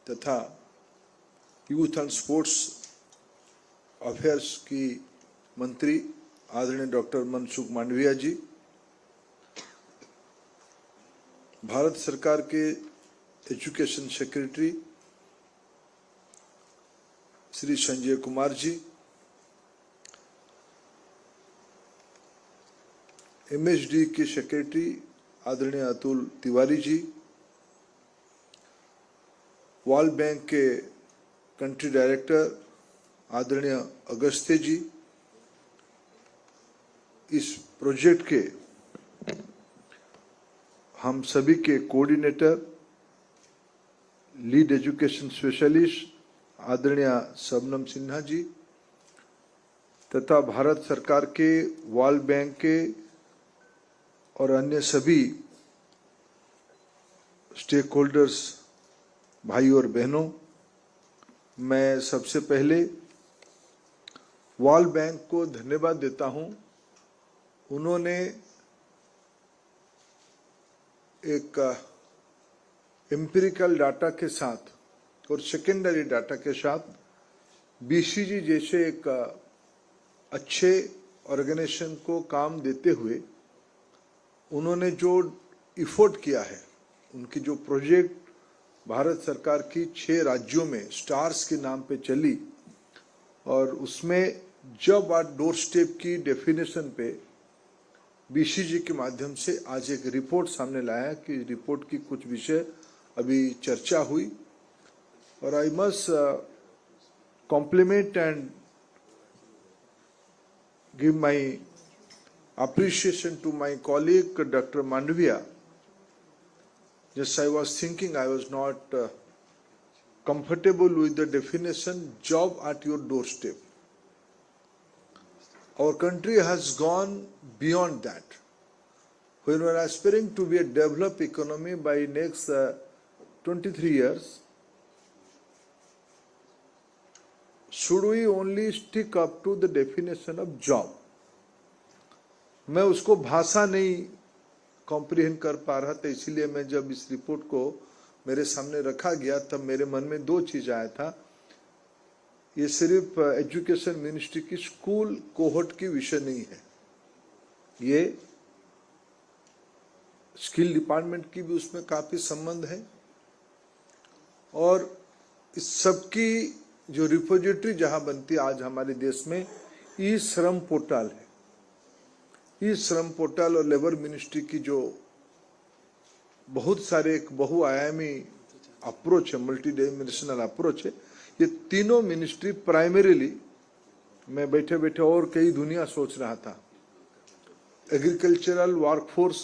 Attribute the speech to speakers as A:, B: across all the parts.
A: तथा youth and sports affairs की मंत्री आदरणीय डॉक्टर मनसुख मांडविया जी, भारत सरकार के education secretary Shri Sanjay Kumar ji, MHD के सेक्रेटरी आदरणीय अतुल तिवारी जी, वर्ल्ड बैंक के कंट्री डायरेक्टर आदरणीय अगस्त्य जी, इस प्रोजेक्ट के हम सभी के कोऑर्डिनेटर लीड एजुकेशन स्पेशलिस्ट आदरणीय शबनम सिन्हा जी तथा भारत सरकार के वर्ल्ड बैंक के और अन्य सभी स्टेक होल्डर्स भाई और बहनों, मैं सबसे पहले वर्ल्ड बैंक को धन्यवाद देता हूं। उन्होंने एक एम्पिरिकल डाटा के साथ और सेकेंडरी डाटा के साथ बीसीजी जैसे एक अच्छे ऑर्गेनाइजेशन को काम देते हुए उन्होंने जो इफोर्ट किया है, उनकी जो प्रोजेक्ट भारत सरकार की 6 राज्यों में स्टार्स के नाम पे चली और उसमें जब आज डोर स्टेप की डेफिनेशन पे बीसीजी के माध्यम से आज एक रिपोर्ट सामने लाया कि रिपोर्ट की कुछ विषय अभी चर्चा हुई और I must compliment and give my appreciation to my colleague Dr. Mandviya. Just I was thinking I was not comfortable with the definition job at your doorstep. Our country has gone beyond that. When we are aspiring to be a developed economy by next 23 years, should we only stick up to the definition of job? मैं उसको भाषा नहीं comprehend कर पा रहा था, इसीलिए मैं जब इस रिपोर्ट को मेरे सामने रखा गया तब मेरे मन में 2 चीज आया था। ये सिर्फ एजुकेशन मिनिस्ट्री की स्कूल कोहोर्ट की विषय नहीं है, ये स्किल डिपार्टमेंट की भी उसमें काफी संबंध है और इस सबकी जो रिपोजिटरी जहां बनती है आज हमारे देश में ई श्रम पोर्टल है। इस श्रम पोर्टल और लेबर मिनिस्ट्री की जो बहुत सारे एक बहुआयामी अप्रोच है, मल्टी डायमेंशनल अप्रोच है, ये तीनों मिनिस्ट्री प्राइमरीली, मैं बैठे बैठे और कई दुनिया सोच रहा था, एग्रीकल्चरल वर्कफोर्स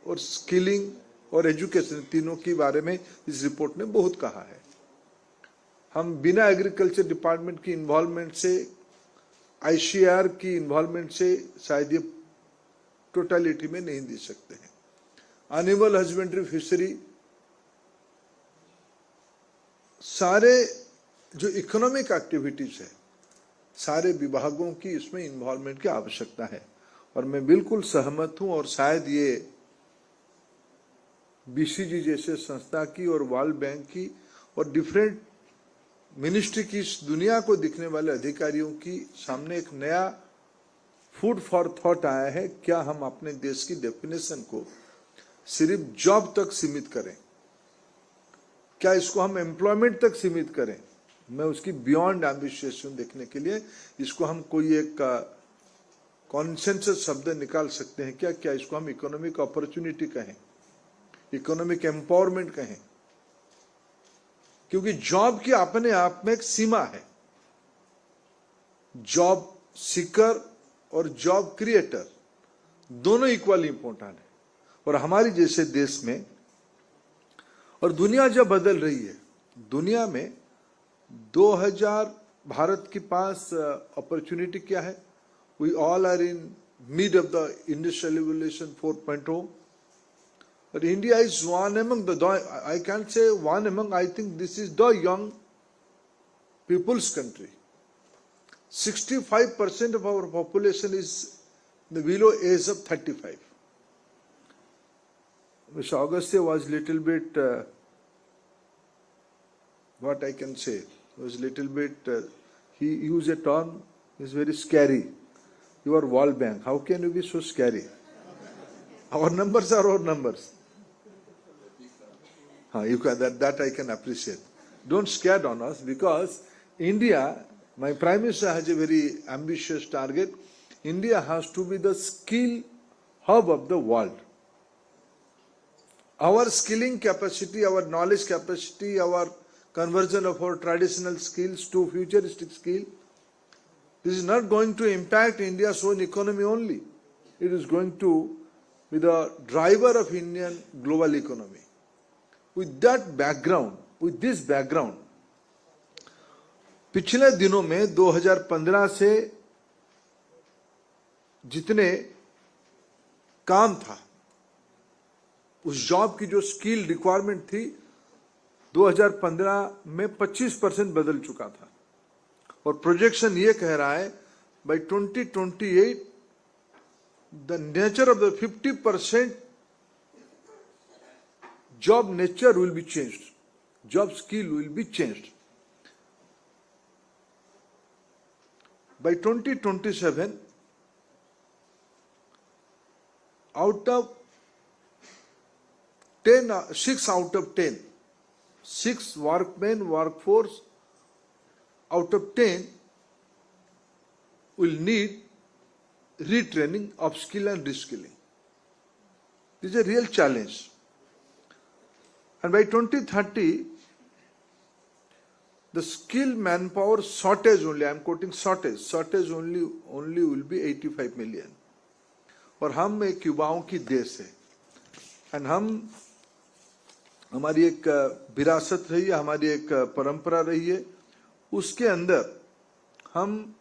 A: और स्किलिंग और एजुकेशन तीनों के बारे में इस रिपोर्ट ने बहुत कहा है। हम बिना एग्रीकल्चर डिपार्टमेंट की इन्वॉल्वमेंट से, आईसीआर की इन्वॉल्वमेंट से शायद ये टोटलिटी में नहीं दे सकते हैं। एनिमल हस्बेंड्री, फिशरी, सारे जो इकोनॉमिक एक्टिविटीज है, सारे विभागों की इसमें इन्वॉल्वमेंट की आवश्यकता है और मैं बिल्कुल सहमत हूं और शायद ये बीसीजी जैसे संस्था की और वर्ल्ड बैंक की और डिफरेंट मिनिस्ट्री की इस दुनिया को दिखने वाले अधिकारियों की सामने एक नया फूड फॉर थॉट आया है। क्या हम अपने देश की डेफिनेशन को सिर्फ जॉब तक सीमित करें? क्या इसको हम एम्प्लॉयमेंट तक सीमित करें? मैं उसकी बियॉन्ड एम्बिशियस देखने के लिए इसको हम कोई एक कॉन्सेंसस शब्द निकाल सकते हैं क्या? क्या इसको हम इकोनॉमिक अपॉर्चुनिटी कहें, इकोनॉमिक एम्पावरमेंट कहें? क्योंकि जॉब की अपने आप में एक सीमा है। जॉब सीकर और जॉब क्रिएटर दोनों इक्वली इंपॉर्टेंट है और हमारी जैसे देश में और दुनिया जब बदल रही है, दुनिया में 2000 भारत के पास अपॉर्चुनिटी क्या है? We all are in mid of the industrial revolution 4.0 but India is one among the, I can't say one among, I think this is the young people's country. 65% of our population is the below age of 35. Mr. Augustya was little bit what I can say, was little bit, he used a term, is very scary. You are wall bank. How can you be so scary? Our numbers are our numbers. You can, that I can appreciate. Don't scare on us, because India, my Prime Minister has a very ambitious target. India has to be the skill hub of the world. Our skilling capacity, our knowledge capacity, our conversion of our traditional skills to futuristic skill, this is not going to impact India's own economy only. It is going to be the driver of Indian global economy. With that background, with this background, पिछले दिनों में 2015 से जितने काम था, उस job की जो स्किल रिक्वायरमेंट थी 2015 में 25% बदल चुका था, और प्रोजेक्शन ये कह रहा है by 2028 the nature of the 50% job nature will be changed, job skill will be changed. By 2027, out of 6 out of 10, 6 workforce out of 10 will need retraining, upskill and reskilling. This is a real challenge. And by 2030, the skilled manpower shortage only, I am quoting shortage only will be 85 million. और हम एक युवाओं की देश है, and हमारी एक विरासत रही है, हमारी एक परंपरा रही है, उसके अंदर हम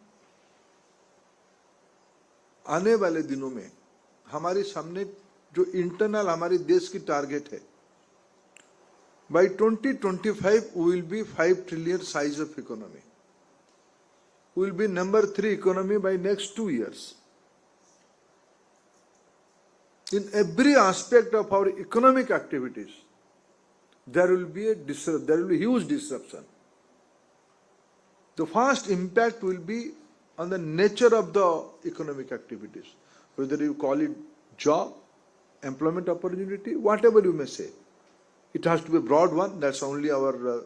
A: आने वाले दिनों में हमारे सामने जो इंटरनल हमारे देश की टारगेट है, by 2025 we will be 5 trillion size of economy. We will be number 3 economy by next 2 years. In every aspect of our economic activities, there will be huge disruption. The first impact will be on the nature of the economic activities, whether you call it job, employment opportunity, whatever you may say. It has to be a broad one. That's only our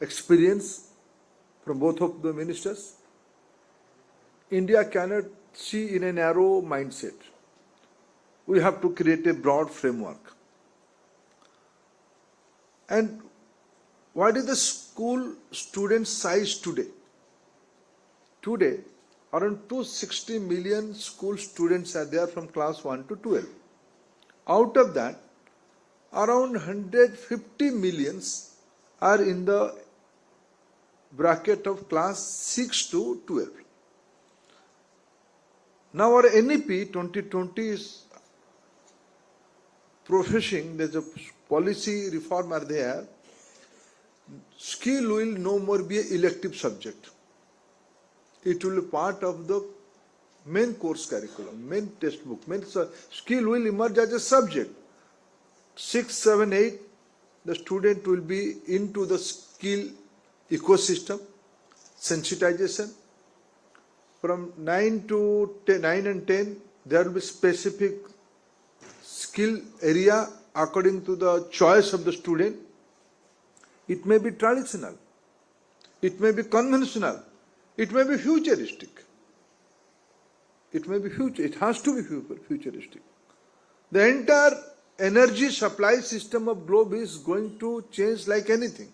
A: experience from both of the ministers. India cannot see in a narrow mindset. We have to create a broad framework. And what is the school student size today? Today, around 260 million school students are there from class 1 to 12. Out of that, around 150 millions are in the bracket of class 6 to 12. Now our NEP 2020 is professing, there's a policy reform are there, skill will no more be an elective subject. It will be part of the main course curriculum, main textbook, skill will emerge as a subject. 6, 7, 8, the student will be into the skill ecosystem, sensitization. From 9 and 10, there will be specific skill area according to the choice of the student. It may be traditional, it may be conventional, it may be futuristic. It may be it has to be futuristic. The entire energy supply system of globe is going to change like anything.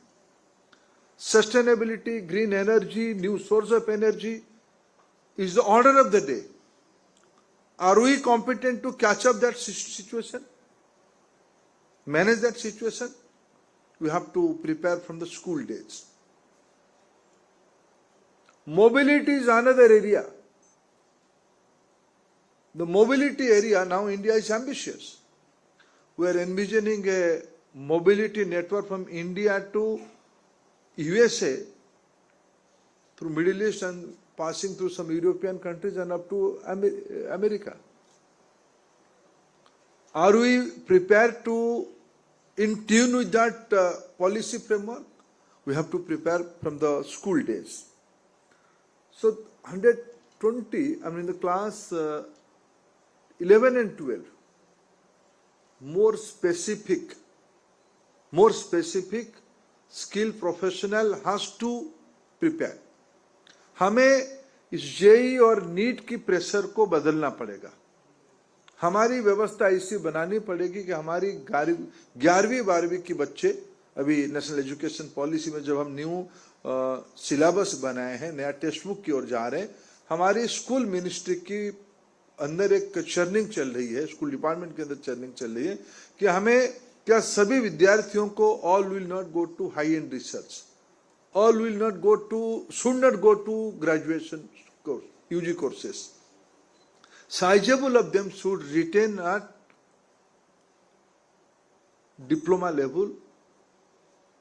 A: Sustainability, green energy, new source of energy is the order of the day. Are we competent to catch up that situation? Manage that situation? We have to prepare from the school days. Mobility is another area. The mobility area, now India is ambitious. We are envisioning a mobility network from India to USA, through Middle East and passing through some European countries and up to America. Are we prepared to in tune with that policy framework? We have to prepare from the school days. So 120, I mean the class 11 and 12, more specific skill professional has to prepare. हमें इस JEE और NEET की pressure को बदलना पड़ेगा. हमारी व्यवस्था ऐसी बनानी पड़ेगी कि हमारी 11वीं 12वीं की बच्चे, अभी नेशनल एजुकेशन पॉलिसी में जब हम न्यू सिलेबस बनाए हैं, नया टेक्स्ट बुक की ओर जा रहे हैं, हमारी स्कूल मिनिस्ट्री की अंदर एक चर्निंग चल रही है, स्कूल डिपार्टमेंट के अंदर चर्निंग चल रही है कि हमें क्या सभी विद्यार्थियों को all will not go to high and research, all will not go to, should not go to graduation course, UG courses. Sizable of them should retain at diploma level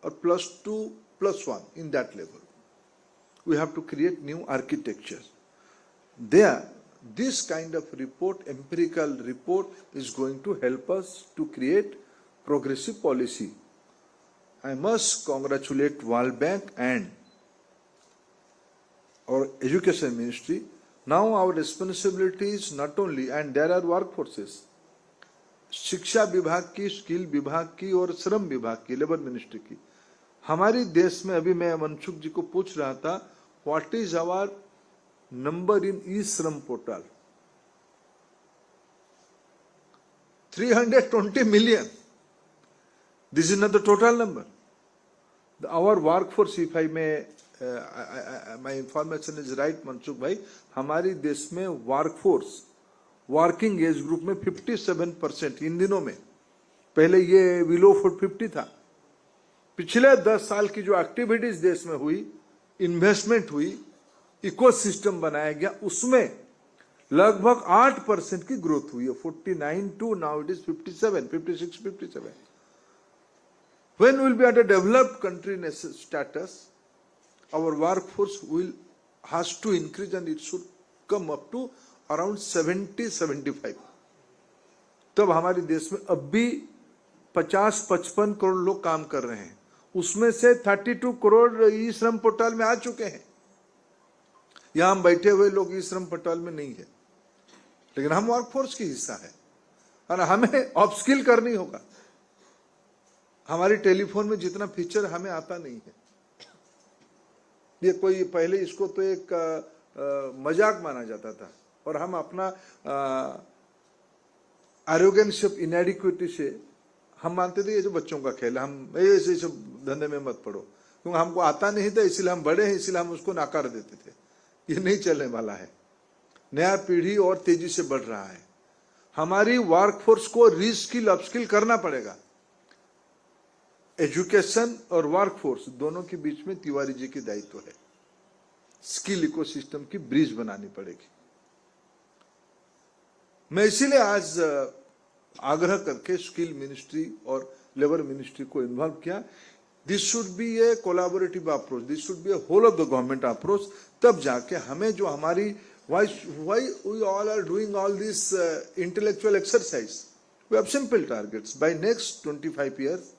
A: or +2, +1 in that level. We have to create new architecture. There, this kind of report, empirical report, is going to help us to create progressive policy. I must congratulate World Bank and our education ministry. Now our responsibility is not only, and there are workforces, शिक्षा विभाग की, skill विभाग की और श्रम विभाग की, labour ministry की. हमारी देश में, अभी मैं मनसुख जी को पूछ रहा था, what is our number in E Shram portal? 320 million. This is not the total number. Our workforce, if I may, my information is right, Mansukh भाई, हमारी देश में वर्कफोर्स, वर्किंग एज ग्रुप में 57% इन दिनों में, पहले ये बिलो 50 था. पिछले 10 साल की जो एक्टिविटीज देश में हुई, इन्वेस्टमेंट हुई, इकोसिस्टम बनाया गया, उसमें लगभग 8% की ग्रोथ हुई है. 49 to now it is 57, 56, 57. When we will be at a developed country status, our workforce has to increase and it should come up to around 70-75. तब हमारे देश में अब भी 50-55 करोड़ लोग काम कर रहे हैं. उसमें से 32 करोड़ ई श्रम पोर्टल में आ चुके हैं. यहां हम बैठे हुए लोग ई श्रम पोर्टल में नहीं है, लेकिन हम वर्कफोर्स की हिस्सा है और हमें अपस्किल करनी होगा. हमारी टेलीफोन में जितना फीचर हमें आता नहीं है, ये कोई पहले इसको तो एक मजाक माना जाता था और हम अपना एरोगेंस ऑफ इनएडिक्विटी से हम मानते थे ये जो बच्चों का खेल है, हम ऐसे सब धंधे में मत पड़ो, क्योंकि हमको आता नहीं था, इसलिए हम बड़े हैं, इसलिए हम उसको नकार देते थे. ये नहीं चलने वाला है. नया पीढ़ी और तेजी से बढ़ रहा है. हमारी वर्कफोर्स को रीस्किल अपस्किल करना पड़ेगा. एजुकेशन और वर्कफोर्स दोनों के बीच में तिवारी जी की दायित्व है. स्किल इकोसिस्टम की ब्रिज बनानी पड़ेगी. मैं इसीलिए आज आग्रह करके स्किल मिनिस्ट्री और लेबर मिनिस्ट्री को इन्वॉल्व किया. This should be a collaborative approach, this should be a whole of the government approach. तब जाके हमें जो हमारी why we all are doing all this intellectual exercise? We have simple targets. By next 25 years,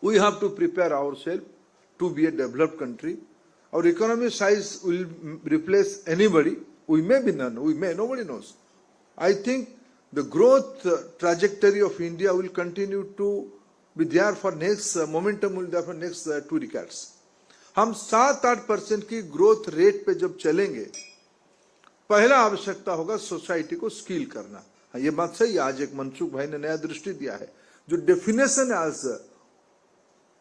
A: we have to prepare ourselves to be a developed country. Our economic size will replace anybody. We may be none, we may, nobody knows. I think the growth trajectory of India will continue to be there for next, momentum will there for next 2 decades. हम 7-8% की growth rate पे जब चलेंगे, पहला आवश्यकता होगा society को skill करना. ये बात सही, आज एक मनसुख भाई ने नया दृष्टि दिया है. जो डेफिनेशन आज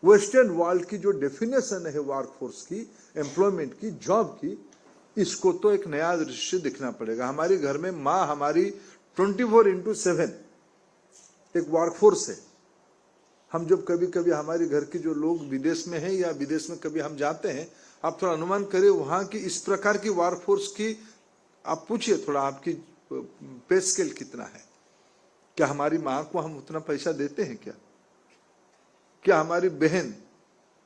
A: वेस्टर्न वर्ल्ड की जो डेफिनेशन है वर्कफोर्स की, एम्प्लॉयमेंट की, जॉब की, इसको तो एक नया दृश्य दिखना पड़ेगा. हमारे घर में माँ हमारी 24/7 एक वर्कफोर्स है. हम जब कभी कभी हमारे घर के जो लोग विदेश में हैं या विदेश में कभी हम जाते हैं, आप थोड़ा अनुमान करिए वहां की इस प्रकार की वर्कफोर्स की, आप पूछिए थोड़ा आपकी पे स्केल कितना है. क्या हमारी माँ को हम उतना पैसा देते हैं? क्या हमारी बहन,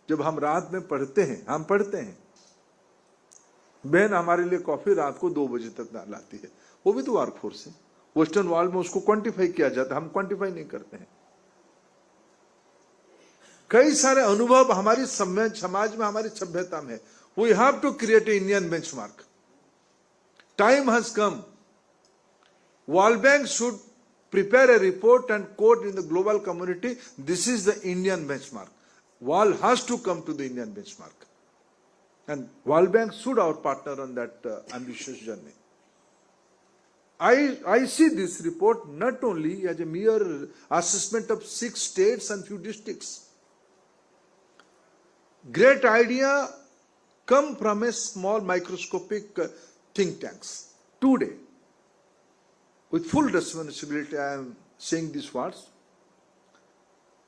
A: जब हम रात में पढ़ते हैं, हम पढ़ते हैं, बहन हमारे लिए कॉफी रात को 2 बजे तक लाती है, वो भी तो वर्कफोर्स है. वेस्टर्न वर्ल्ड में उसको क्वांटिफाई किया जाता है, हम क्वांटिफाई नहीं करते हैं. कई सारे अनुभव हमारी समाज में, हमारी सभ्यता में। We have to create a Indian benchmark. Time has come. World bank should prepare a report and quote in the global community, this is the Indian benchmark. World has to come to the Indian benchmark. And World Bank should our partner on that ambitious journey. I see this report not only as a mere assessment of 6 states and few districts. Great idea come from a small microscopic think tanks. Today, with full responsibility, I am saying these words.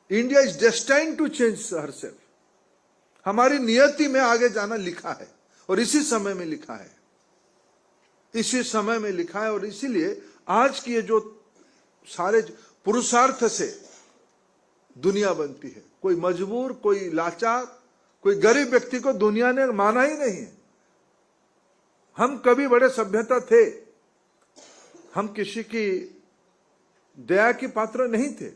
A: India is destined to change herself. हमारी नियति में आगे जाना लिखा है और इसी समय में लिखा है, इसी समय में लिखा है। और इसीलिए आज की ये जो सारे पुरुषार्थ से दुनिया बनती है। कोई मजबूर, कोई लाचार, कोई गरीब व्यक्ति को दुनिया ने माना ही नहीं है। हम कभी बड़े सभ्यता थे, हम किसी की दया की पात्र नहीं थे,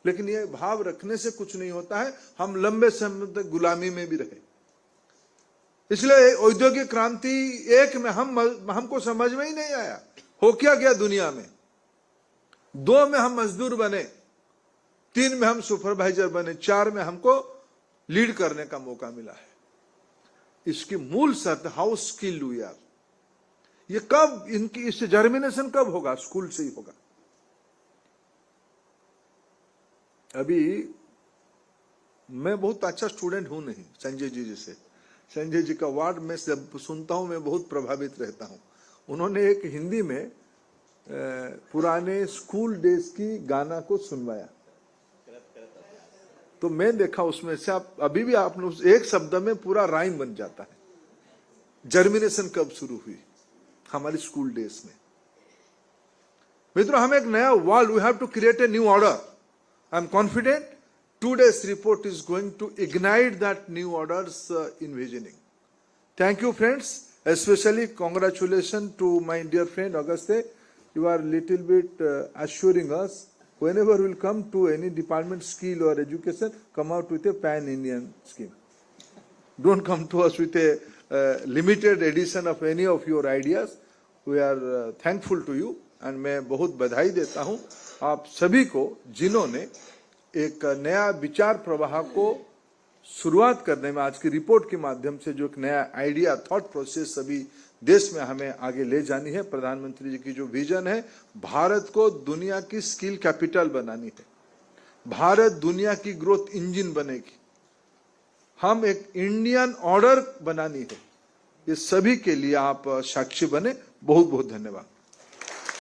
A: लेकिन ये भाव रखने से कुछ नहीं होता है। हम लंबे समय तक गुलामी में भी रहे। इसलिए औद्योगिक क्रांति 1 में हमको समझ में ही नहीं आया हो क्या गया दुनिया में। 2 में हम मजदूर बने, 3 में हम सुपरवाइजर बने, 4 में हमको लीड करने का मौका मिला है। इसकी मूल शर्त हाउ स्किल्ड वी आर। ये कब इनकी इससे जर्मिनेशन कब होगा? स्कूल से ही होगा। अभी मैं बहुत अच्छा स्टूडेंट हूं नहीं संजय जी जैसे। संजय जी का वर्ड मैं जब सुनता हूं मैं बहुत प्रभावित रहता हूं। उन्होंने एक हिंदी में पुराने स्कूल डेज की गाना को सुनवाया, तो मैं देखा उसमें से आप अभी भी आपने एक शब्द में पूरा राइम बन जाता है। जर्मिनेशन कब शुरू हुई? हमारी स्कूल डेज में। मित्रों, हम एक नया world, we have to create a new order. I am confident today's report is going to ignite that new order's envisioning. Thank you, friends. Especially congratulations to my dear friend Auguste. You are little bit assuring us whenever we'll come to any department, skill or education, come out with a pan-Indian scheme. Don't come to us with a limited edition of any of your ideas. We are thankful to you and मैं बहुत बधाई देता हूँ आप सभी को जिन्होंने एक नया विचार प्रवाह को शुरुआत करने में आज की रिपोर्ट के माध्यम से जो एक नया आइडिया, थॉट प्रोसेस सभी देश में हमें आगे ले जानी है। प्रधानमंत्री जी की जो विजन है, भारत को दुनिया की स्किल कैपिटल बनानी है, भारत दुनिया की ग्रोथ इंजन बनेगी, हम एक इंडियन ऑर्डर बनानी है। ये सभी के लिए आप साक्षी बने। बहुत बहुत धन्यवाद।